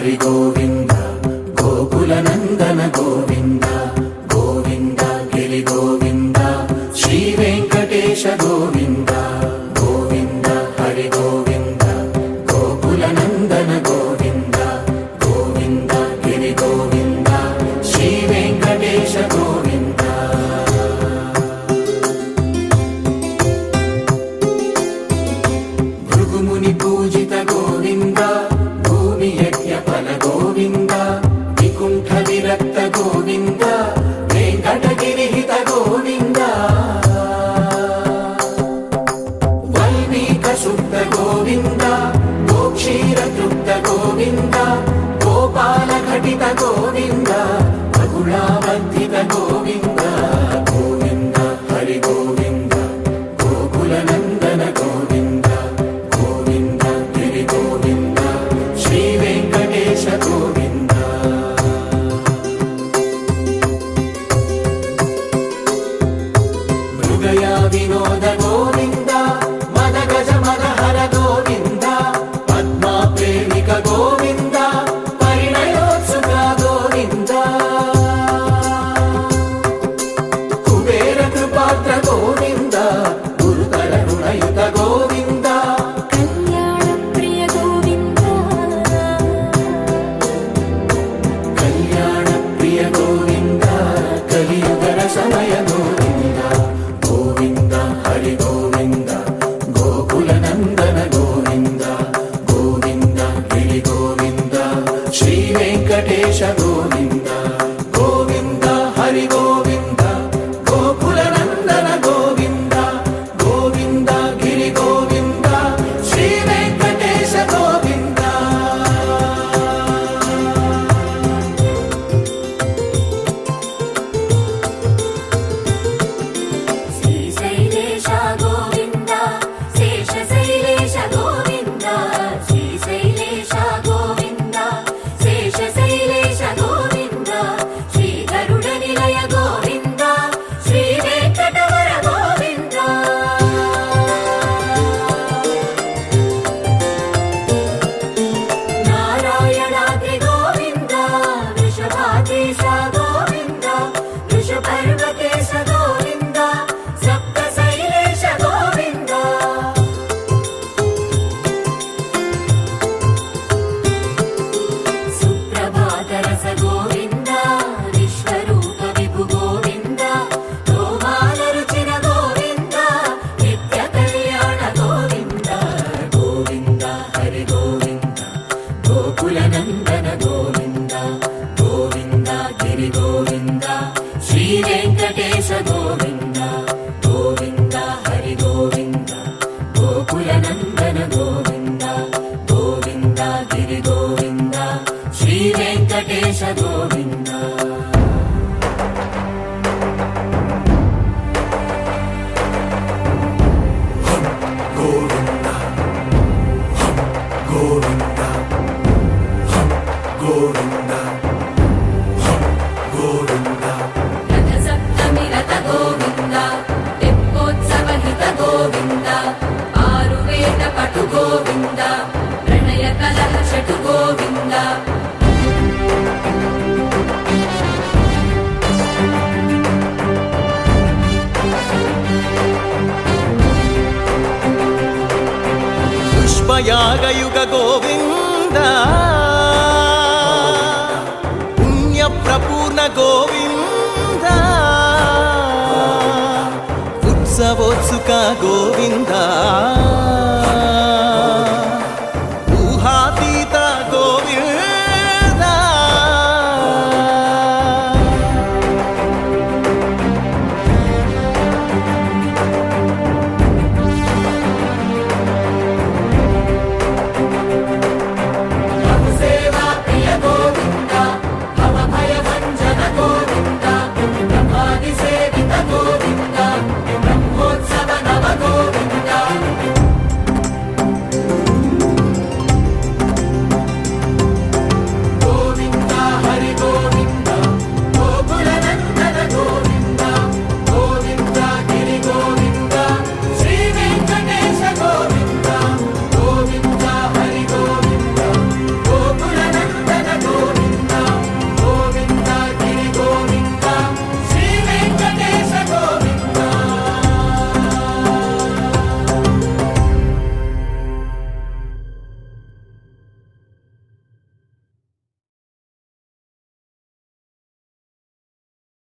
హరి గోవింద గోకుల నందన గోవింద గోవింద గిరి గోవింద శ్రీ వెంకటేశ గోవింద గోవింద హరి గోవింద గోకుల నందన గోవింద గోవింద గిరి గోవింద శ్రీ వెంకటేశ గోవింద భృగుముని పూజిత గోవింద భూమి యజ్ఞ ఫల గోవింద వికుంఠ విరక్త గోవింద వెంకటగిరిహిత గోవింద వల్మీక శుద్ధ గోవింద గోక్షీర తృప్త గోవింద గోపాల ఘటిత గోవింద బహుళావర్ధిత గోవింద గోవింద హరి గోవింద గోకుల నందన గోవింద గోవింద గిరి గోవింద శ్రీ వెంకటేశ గోవింద మృగయ వినోద గోవింద మద గజ మద హర గోవింద పద్మా ప్రేమిక గోవింద పరిణయోత్సుక గోవింద కుబేర కృపాత్ర గోవింద గురుతర రుణయుత గోవింద కళ్యాణ ప్రియ గోవింద కళ్యాణ ప్రియ గోవింద కలియుగ రసమయ గోవింద గోవింద హరి గోవింద గోకుల నందన గోవింద గోవింద గిరి గోవింద శ్రీ వెంకటేశ గోవింద గోవింద హరి గోవింద గోకుల నందన గోవింద గోవింద గిరి గోవింద శ్రీ వెంకటేశ గోవింద శ్రీశైలేశ గోవింద శేషశైలేశ గోవింద శ్రీశైలేశ గోవింద శేషశైలేశ గోవింద శ్రీ గరుడ నిలయ గోవింద శ్రీ వెంకటవర గోవింద నారాయణాద్రి గోవింద వృషభాదేశ గోవింద వృషపర్వతేశ గోవింద సప్తశైలేశ గోవింద సుప్రభాతరస గోవింద విశ్వరూప విభు గోవింద గోమాల రుచిన గోవింద నిత్య కళ్యాణ గోవింద గోవింద హరి గోవింద గోకుల నందన గోవింద గోవింద గిరి గోవింద శ్రీ వెంకటేశ గోవింద గోవింద హరి గోవింద గోకుల నందన గోవింద గోవింద గిరి గోవింద శ్రీ వెంకటేశ గోవింద గోవింద గోవింద గోవింద గోవింద రథ సప్తమి రథ గోవింద తెప్పోత్సవ హిత గోవింద ఆరువేద పటు గోవింద ప్రణయ కలహ షటు గోవింద పుష్పయాగయుగ గోవింద పుణ్య ప్రపూర్ణ గోవింద ఉత్సవోత్సుక గోవింద